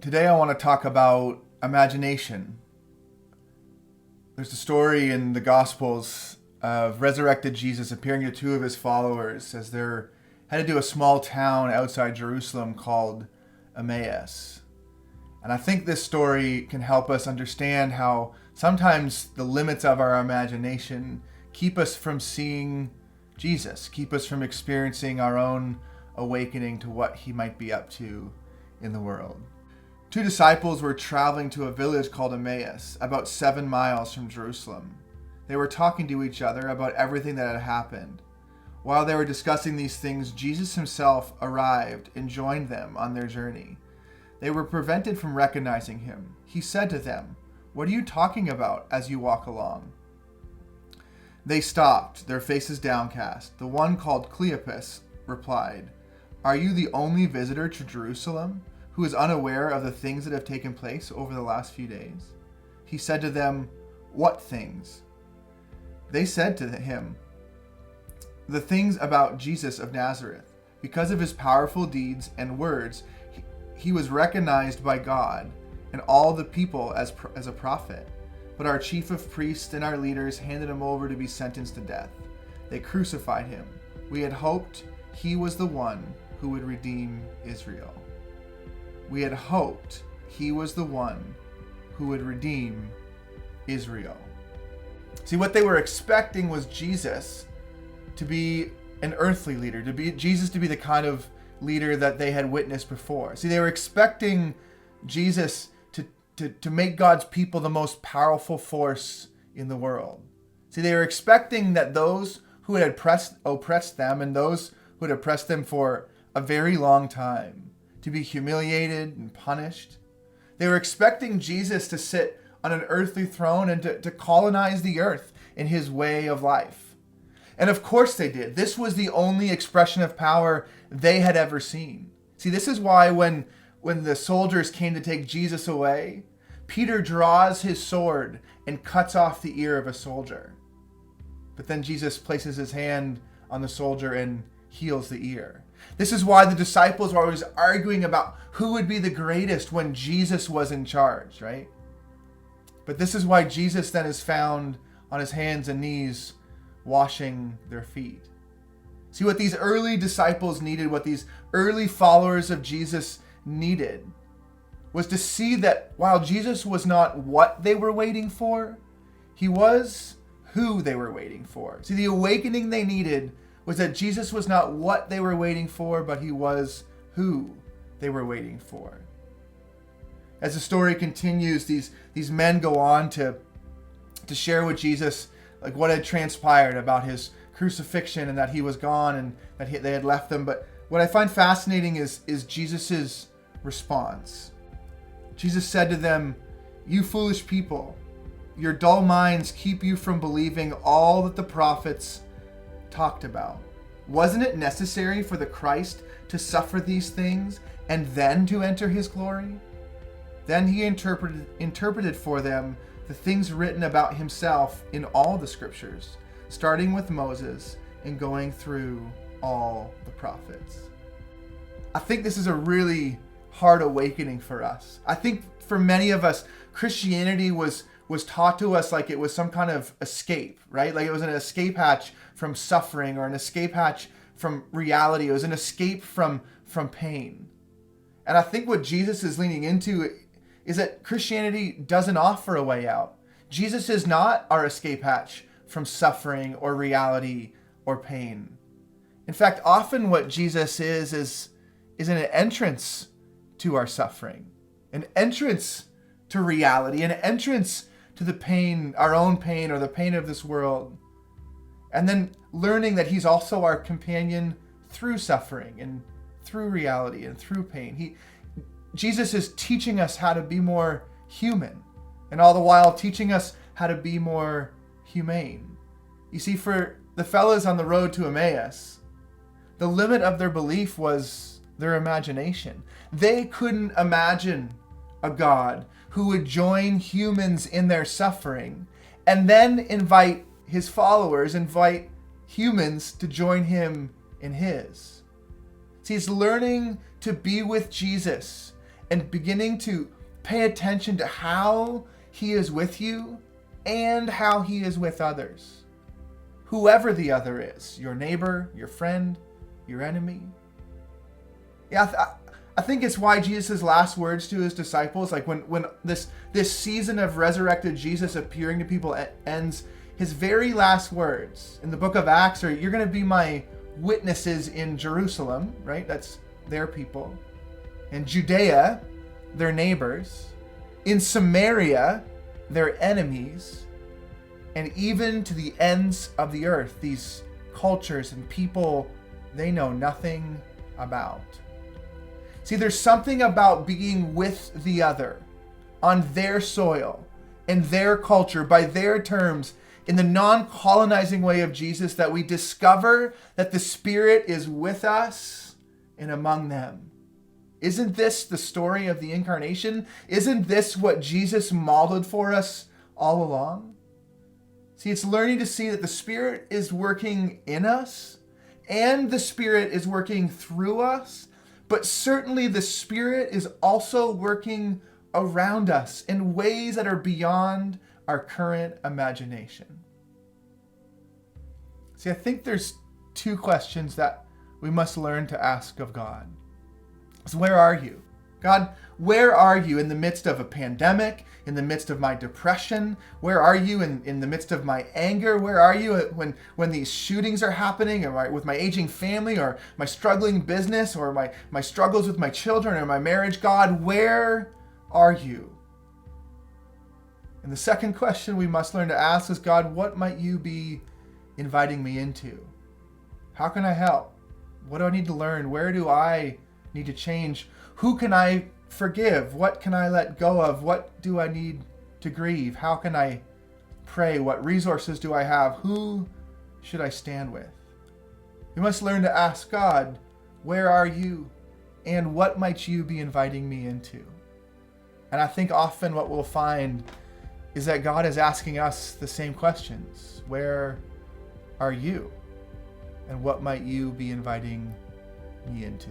Today I want to talk about imagination. There's a story in the Gospels of resurrected Jesus appearing to two of his followers as they're headed to a small town outside Jerusalem called Emmaus. And I think this story can help us understand how sometimes the limits of our imagination keep us from seeing Jesus, keep us from experiencing our own awakening to what he might be up to in the world. Two disciples were traveling to a village called Emmaus, about 7 miles from Jerusalem. They were talking to each other about everything that had happened. While they were discussing these things, Jesus himself arrived and joined them on their journey. They were prevented from recognizing him. He said to them, "What are you talking about as you walk along?" They stopped, their faces downcast. The one called Cleopas replied, "Are you the only visitor to Jerusalem who is unaware of the things that have taken place over the last few days?" He said to them, "What things?" They said to him, "The things about Jesus of Nazareth. Because of his powerful deeds and words, he was recognized by God and all the people as a prophet. But our chief of priests and our leaders handed him over to be sentenced to death. They crucified him. We had hoped he was the one who would redeem Israel." We had hoped he was the one who would redeem Israel. See, what they were expecting was Jesus to be an earthly leader, Jesus to be the kind of leader that they had witnessed before. See, they were expecting Jesus to make God's people the most powerful force in the world. See, they were expecting that those who had oppressed them and those who had oppressed them for a very long time to be humiliated and punished. They were expecting Jesus to sit on an earthly throne and to colonize the earth in his way of life. And of course they did. This was the only expression of power they had ever seen. See, this is why when the soldiers came to take Jesus away, Peter draws his sword and cuts off the ear of a soldier. But then Jesus places his hand on the soldier and heals the ear. This is why the disciples were always arguing about who would be the greatest when Jesus was in charge, right? But this is why Jesus then is found on his hands and knees washing their feet. See, what these early disciples needed, what these early followers of Jesus needed, was to see that while Jesus was not what they were waiting for, he was who they were waiting for. See, the awakening they needed was that Jesus was not what they were waiting for, but he was who they were waiting for. As the story continues, these men go on to share with Jesus like what had transpired about his crucifixion and that he was gone and that they had left them. But what I find fascinating is Jesus's response. Jesus said to them, "You foolish people, your dull minds keep you from believing all that the prophets talked about. Wasn't it necessary for the Christ to suffer these things and then to enter his glory?" Then he interpreted for them the things written about himself in all the scriptures, starting with Moses and going through all the prophets. I think this is a really hard awakening for us. I think for many of us, Christianity was taught to us like it was some kind of escape, right? Like it was an escape hatch from suffering or an escape hatch from reality. It was an escape from pain. And I think what Jesus is leaning into is that Christianity doesn't offer a way out. Jesus is not our escape hatch from suffering or reality or pain. In fact, often what Jesus is an entrance to our suffering, an entrance to reality, an entrance to the pain, our own pain or the pain of this world. And then learning that he's also our companion through suffering and through reality and through pain. Jesus is teaching us how to be more human and all the while teaching us how to be more humane. You see, for the fellas on the road to Emmaus, the limit of their belief was their imagination. They couldn't imagine a God who would join humans in their suffering and then invite humans to join him in his. See, it's learning to be with Jesus and beginning to pay attention to how he is with you and how he is with others. Whoever the other is, your neighbor, your friend, your enemy. Yeah, I think it's why Jesus' last words to his disciples, like when this season of resurrected Jesus appearing to people ends, his very last words in the book of Acts are, you're going to be my witnesses in Jerusalem, right? That's their people. In Judea, their neighbors. In Samaria, their enemies. And even to the ends of the earth, these cultures and people they know nothing about. See, there's something about being with the other on their soil, in their culture, by their terms, in the non-colonizing way of Jesus, that we discover that the Spirit is with us and among them. Isn't this the story of the incarnation? Isn't this what Jesus modeled for us all along? See, it's learning to see that the Spirit is working in us and the Spirit is working through us, but certainly the Spirit is also working around us in ways that are beyond our current imagination. See, I think there's two questions that we must learn to ask of God. So where are you? God, where are you in the midst of a pandemic, in the midst of my depression? Where are you in the midst of my anger? Where are you when these shootings are happening, or with my aging family, or my struggling business, or my struggles with my children, or my marriage? God, where are you? And the second question we must learn to ask is, God, what might you be inviting me into? How can I help? What do I need to learn? Where do I need to change? Who can I forgive? What can I let go of? What do I need to grieve? How can I pray? What resources do I have? Who should I stand with? We must learn to ask God, where are you? And what might you be inviting me into? And I think often what we'll find is that God is asking us the same questions. Where are you? And what might you be inviting me into?